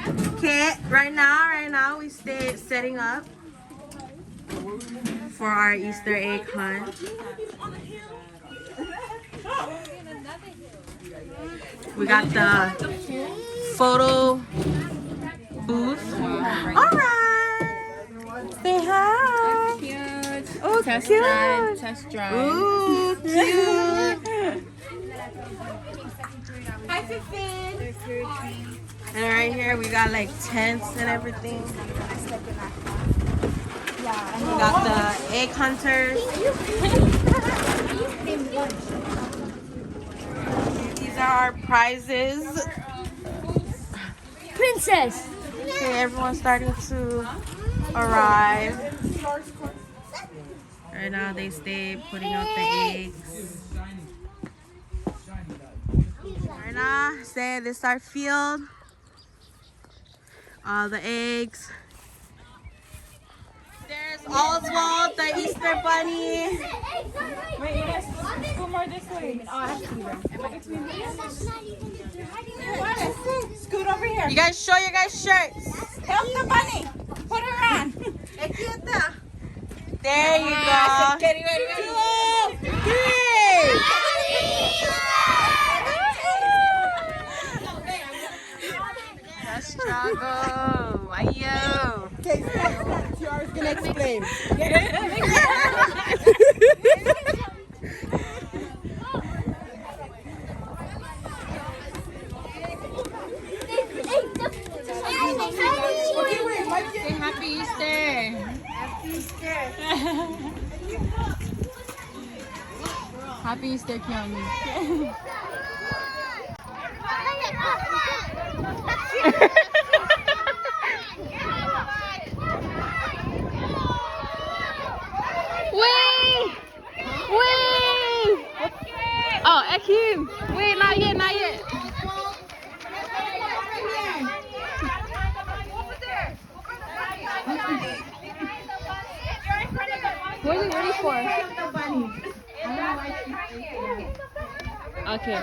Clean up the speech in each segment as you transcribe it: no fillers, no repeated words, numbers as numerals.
Okay, right now we stay setting up for our Easter egg hunt. We got the photo booth. All right, say hi. Cute. Oh, Test cute. drive. Test drive. Ooh, cute. Hi, Fifin. And right here we got like tents and everything. We got the egg hunters. These are our prizes. Princess. Okay, everyone's starting to arrive. Right now they stay putting out the eggs. Right now, say this is our field. All the eggs. There's Oswald, the Easter bunny. Wait, yes. Go more this way. Oh, I have to scoot over here. You guys show your guys' shirts. Help the bunny. Put her on. There you go. Ready, ready, ready. 2, 3. Let's struggle. Ayo. Okay, stop. Tiara's gonna explain. Okay, wait, Mike. Say happy Easter. Happy Easter, Kiani. Wait! Wait! Oh, Akim! Wait, not yet, not yet. What are we ready for? Okay.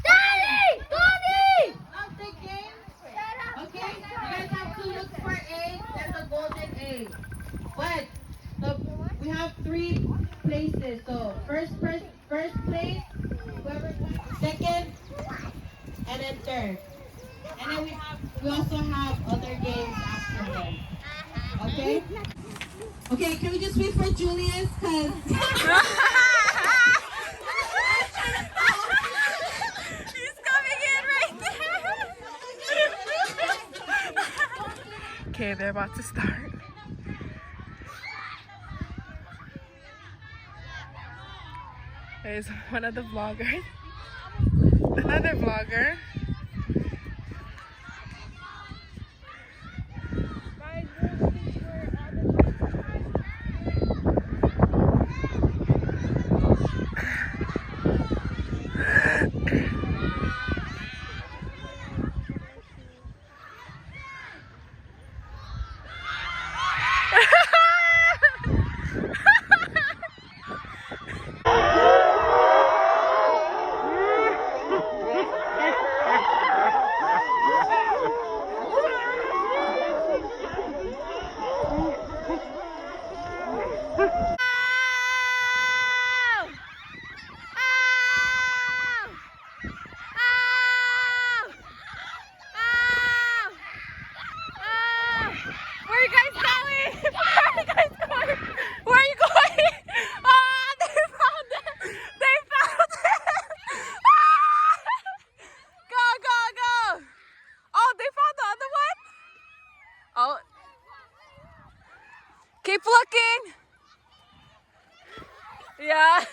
Daddy! Daddy! Okay, you guys have to look for eggs. There's a golden egg. But we have 3 places. So first place, whoever second, and then third. And then we also have other games after them. Okay? Okay, can we just wait for Julius? Cause he's coming in right there. Okay, they're about to start. There's one of the vloggers. Another vlogger. Keep looking. Yeah.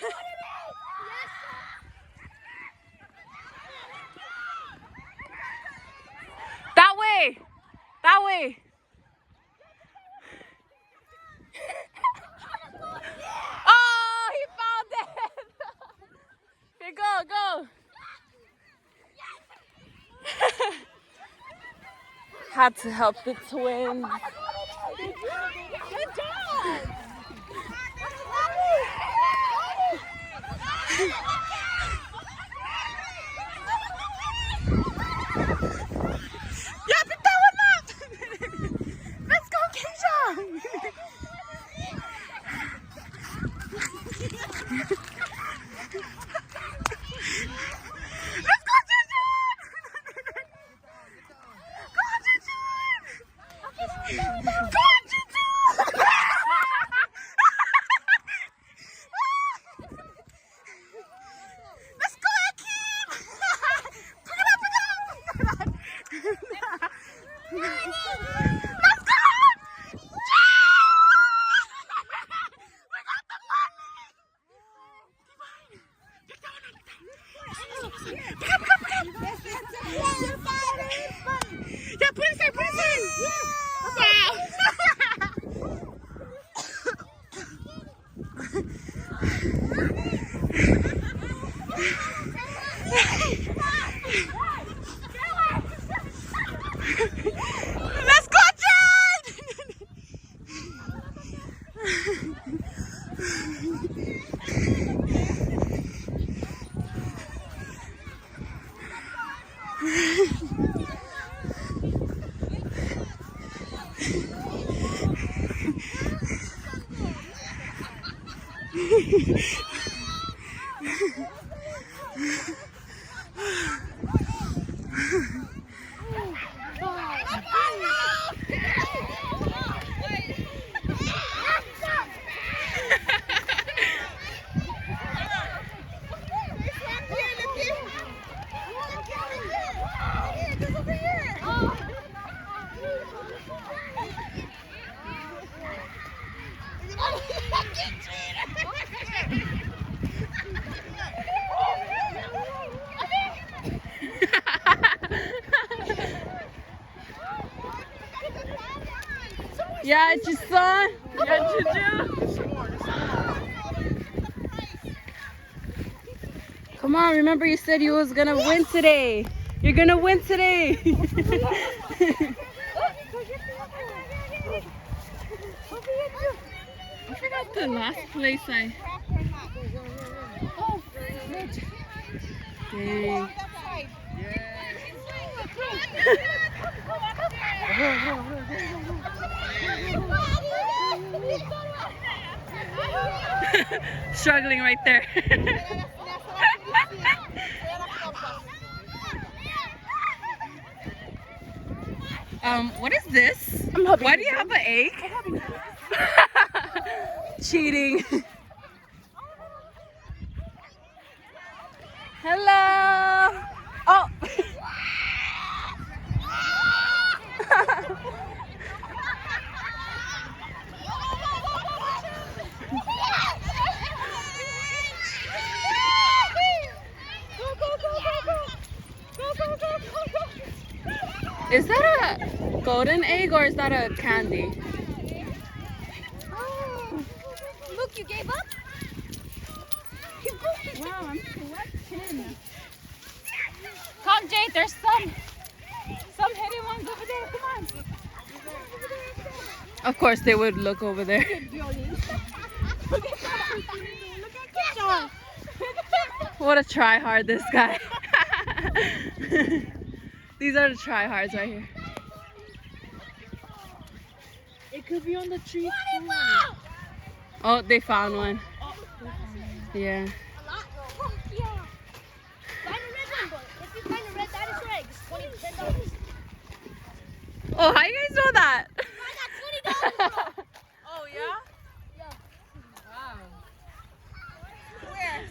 That way. That way. Oh, he found it. Okay, go. Had to help the twins. Good job. Yeah, Let's go, Akeem! Pick it up, pick it up! Let's go! We got the money! Pick up, pick up, pick up! Yeah, put it in, put it in! Wow! Let's go, Chad! Yeah, it's your son. Yeah, Juju. Come on, remember you said you was gonna win today. You're gonna win today. I forgot the last place I. Dang. Struggling right there. What is this? Why do you have an egg? Cheating. Hello. Oh. Is that a golden egg or is that a candy? Oh, look, you gave up? Wow, I'm sweating. Come, Jade, there's some hidden ones over there. Come on. Of course they would look over there. Look at John. What a try hard this guy. These are the tryhards right here. It could be on the tree. Oh, they found one. Yeah. Oh, how you guys know that? Oh, yeah? Wow. Where?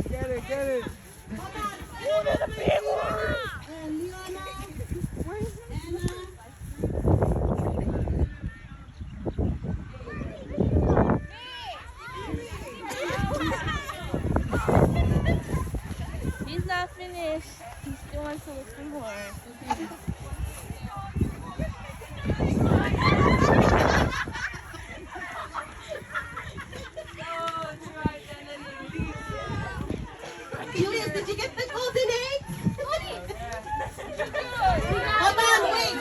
Get it, get it. He's not finished. He still wants to look for more. Julius, did you get the golden egg? Hold on, wait.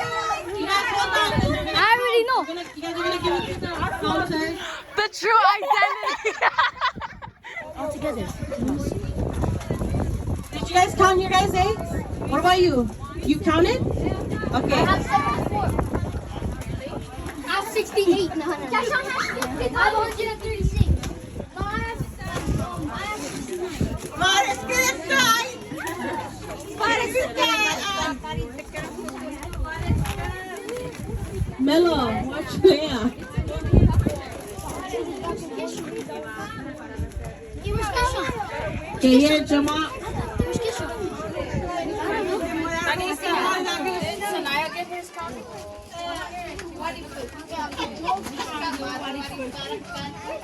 You guys, hold on. I already know. You guys are gonna give it to the counter. The true identity. All together. Did you guys count your guys' eggs? What about you? You counted? Okay. I have 68. No, no. I have 136. No, I have 69. Maris, get inside. Mello, watch Leia. Okay, here, Jamal.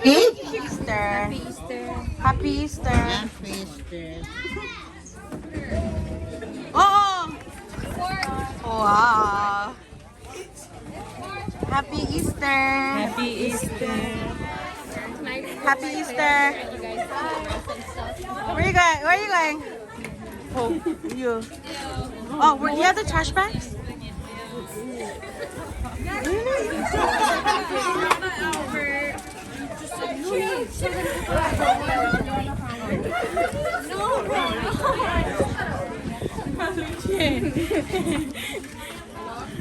Easter. Happy Easter. Oh! Wow. Happy Easter. Happy Easter. Happy Easter. Where you going? Where are you going? Oh, you. Oh, were you have the trash bags?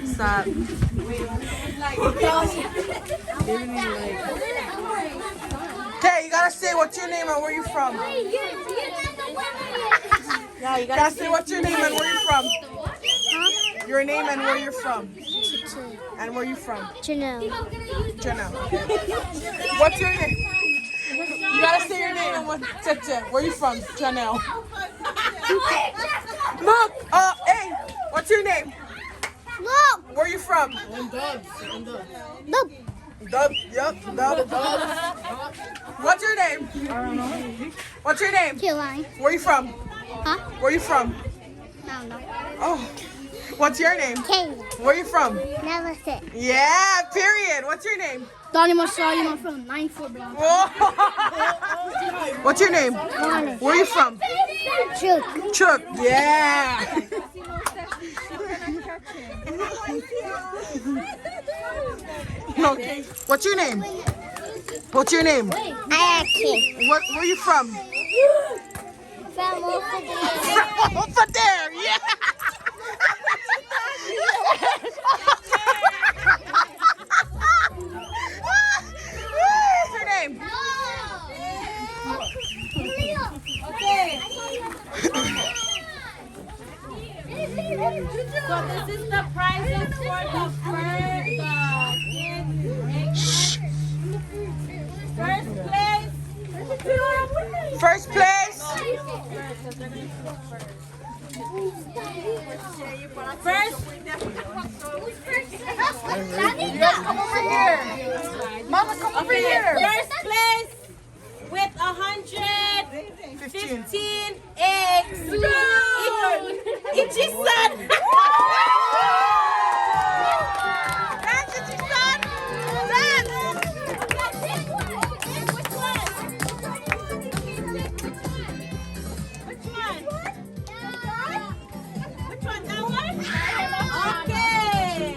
Stop. Okay, you gotta say what's your name and where you from. Yeah, you gotta say what's your name and where you from. Huh? Your name and where you're from. And where you from? Janelle. Janelle. What's your name? You gotta say your name and where you from? Janelle. Look, hey, what's your name? Look. Where you from? Look. Dub, yep, Dub. What's your name? What's your name? Caroline. Where you from? Huh? Where you from? I don't know. Oh, what's your name? Kayla. Where you from? Never said. Yeah, period. What's your name? Donnie Marshall, you know, from 94 Brown. Whoa. What's your name? Honest. Where you from? Truth. Chuck. Yeah. Okay. What's your name? What's your name? Ayaki. Where you from? From over there. Over there. Yeah. What's your name? Okay. So this is the prizes for the First place. You guys come over here. Mama, come over here. First place with 115 eggs. Ichi-san. That's Ichi-san. That's. Okay.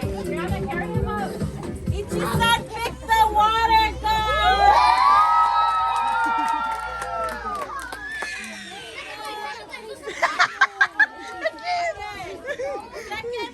Ichi-san, pick the water gun. Second.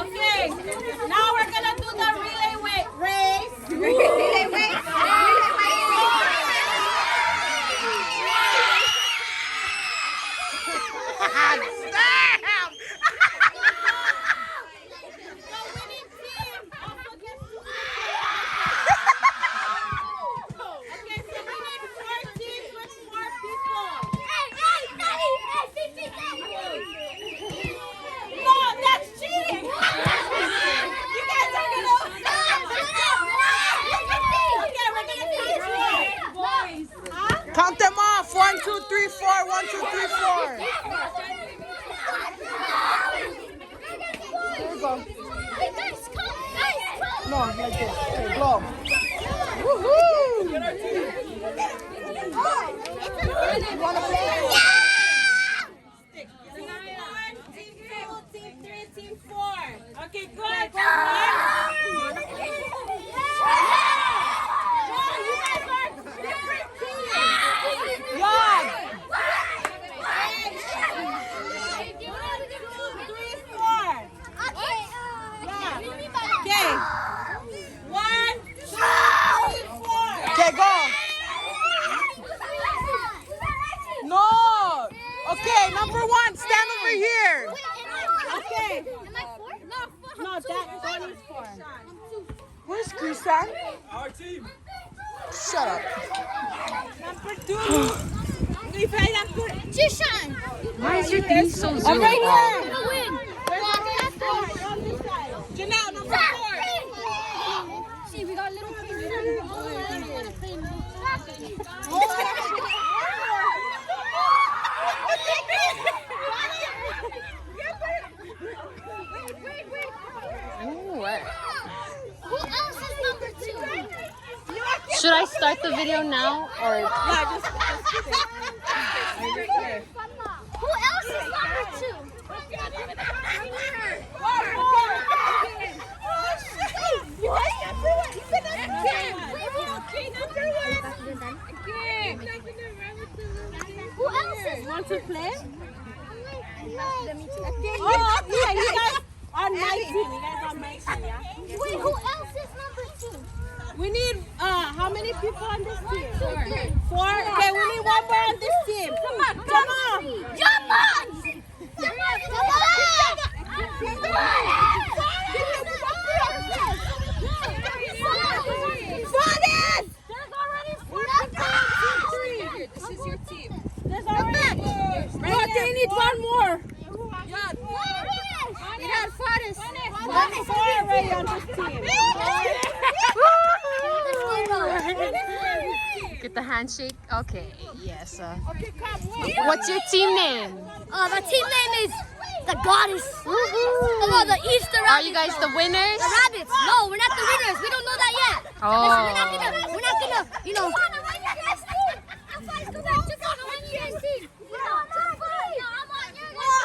Okay, now we're gonna do the relay race. Relay race. Count them off. 1, 2, 3, 4. 1, 2, 3, 4. There we go. No, like this. Okay, blow. Woohoo! You wanna play? Team 2, team 3, team 4. Okay, good. Okay, go. No. Okay, number 1, stand over here. Okay. Am I 4? No, that is 4. Where's Christian? Our team. Shut up. Number 2. Jishan. Why is your thing so zoomed Right out? here. Gonna win. Janelle, number 4. See, we got little kids. Ooh, what? Who else is number 2? Should I start the video now or? Who else is number 2? Who else is Want to play? Oh, Oh, yeah, you guys on my team. You guys on my team, yeah? wait, who else is number 2? We need, how many people on this team? 4. 4? Okay, we need 1 more on this team. Come on. Jump on! Jump on! Jump on! There's already 4 people. This is your team. There's already no, they need 1 more. We got Forrest. 4 already on this team. Get the handshake? Okay, yes. Okay, come, wait. What's your team name? My team name is the Goddess. Oh, the Easter Are Rabbits. you guys the winners? The Rabbits. No, we're not the winners. We don't know that yet. Oh. Listen, we're not gonna, you know.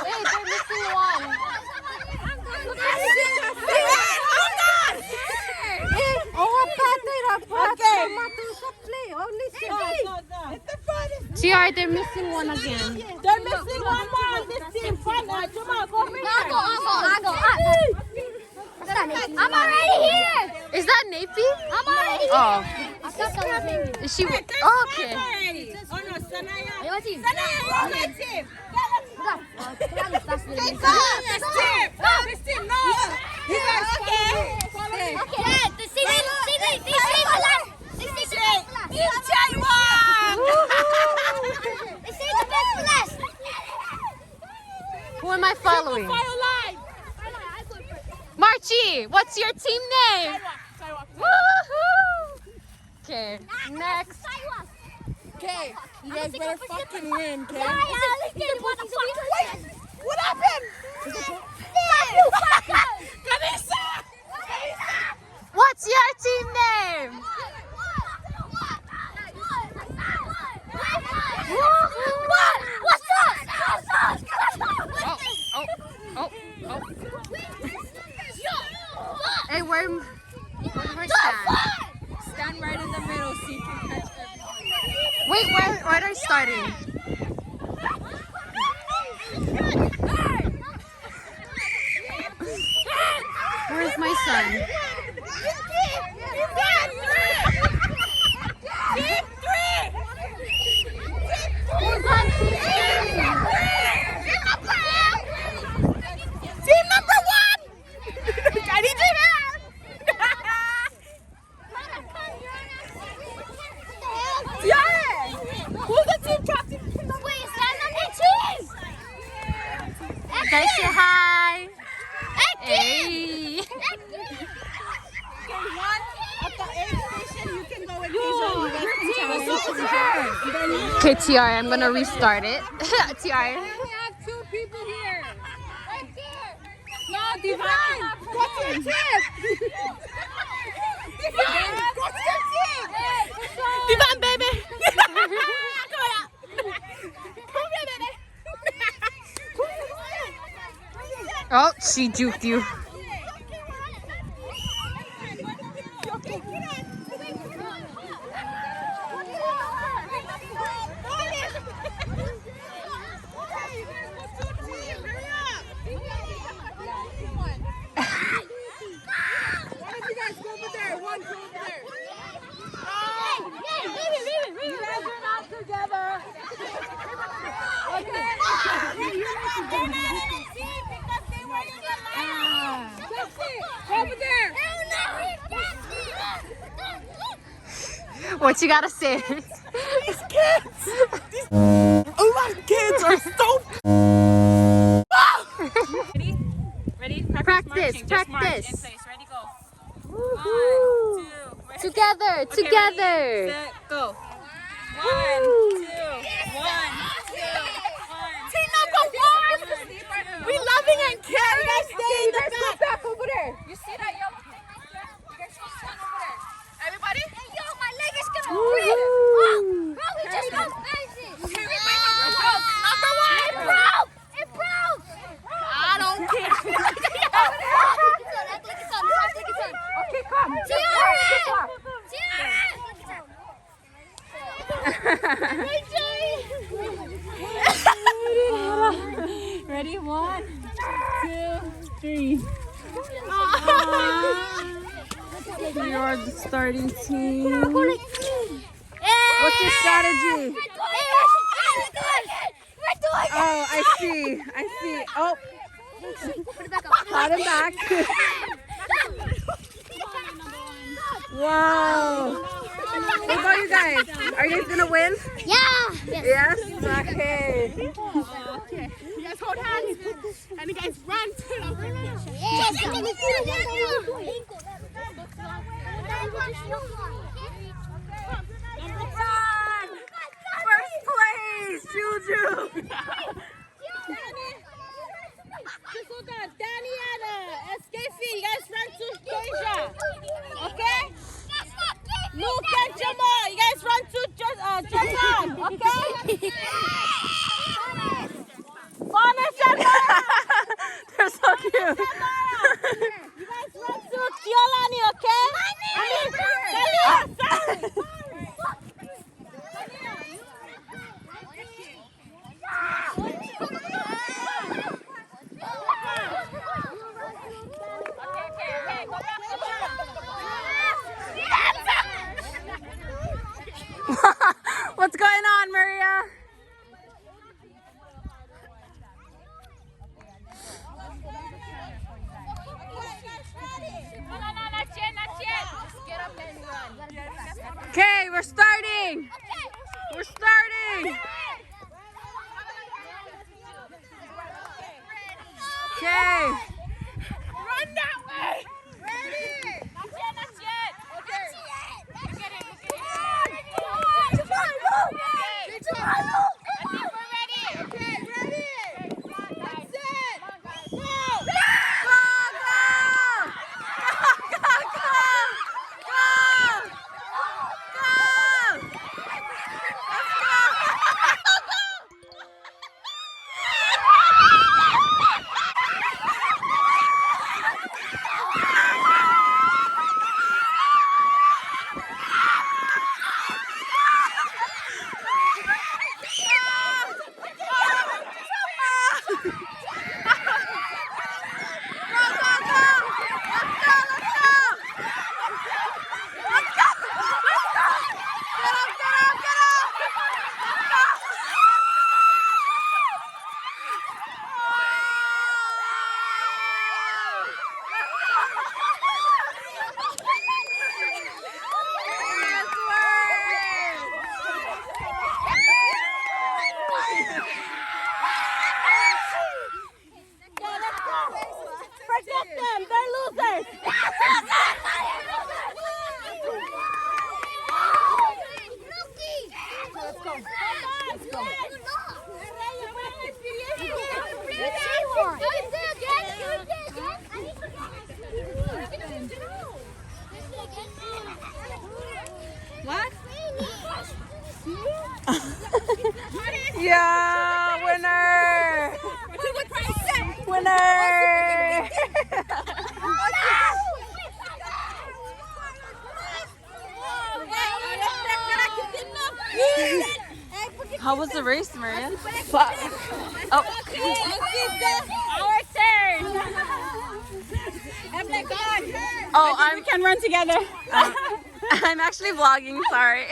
Wait, they're missing one. TR, they're missing one again. They're missing 1 more on this team. Come on, come on, go over here. I'll go. I'm already here. Is that Napi? I'm already here. Oh, I thought that was maybe. is she? There's Oh, 5 okay. already. Oh no, Sanaya. What team? Sanaya, you're on my team. This team. This team, no. You guys okay? Okay. They saved the last. They saved the best for last. They saved the best for last. Who am I following? Marchie, what's your team name? Woohoo! Okay, next. Okay, you guys better fucking win, okay? What happened? What's your team name? What's up? Oh. Hey, where do I stand? Stand right in the middle so you can catch everyone. when are you starting? Where's my son? Team number 1! I need your hand! Tiare! Who's the team captain? Wait, is that number 2? Guys, say hi. Hey. Okay, Tiara, I'm gonna restart it. Tiara. We have 2 people here. Right there. No, Divine. Go to your team. Divine, go to your team. Divine, baby. Come on out. Come here, baby. Oh, she juked you. What you gotta say? These kids! These Ouwar kids are so... Ready? Ready? Practice, Just march practice. in place. Ready, go. 1, 2, Together, okay, together. Ready, set, go. 1, 2, 1, 2, 1. Team number 1! We loving and caring. You guys stay in the back. Over there. You see that, yo? You guys go stand over there. Everybody? Hey, yo, my leg is gonna break. Oh, bro, we just got fences. Okay, we play number 1. Number 1! It broke. It broke. I don't care. Okay, come. Ready? 1, 2, 3. We are the starting team. What's your strategy? Oh, I see. I see. Oh, caught him back. Wow. What about you guys? Are you guys gonna win? Yeah. Yes? Okay. Okay. You guys hold hands and you guys run to the finish. Number 10! First place, Juju! Just look at Daniela, Escafi, you guys run to Deja. Okay? Luke and Jamal, you guys run to Jamal, okay? Bonus and Mara! They're so cute. You guys run to Kiolani, okay? What's going on, Maria? Okay, we're starting. We're starting. Okay. Run that way. Ready? Not yet. Okay. Look at it. I think we're ready. Okay, ready. That's it. Go. Go, go. Go, go, go. Go. What? Yeah, winner! Winner! How was the race, Maria? Oh. Our turn. Oh, We can run together. I'm actually vlogging, sorry.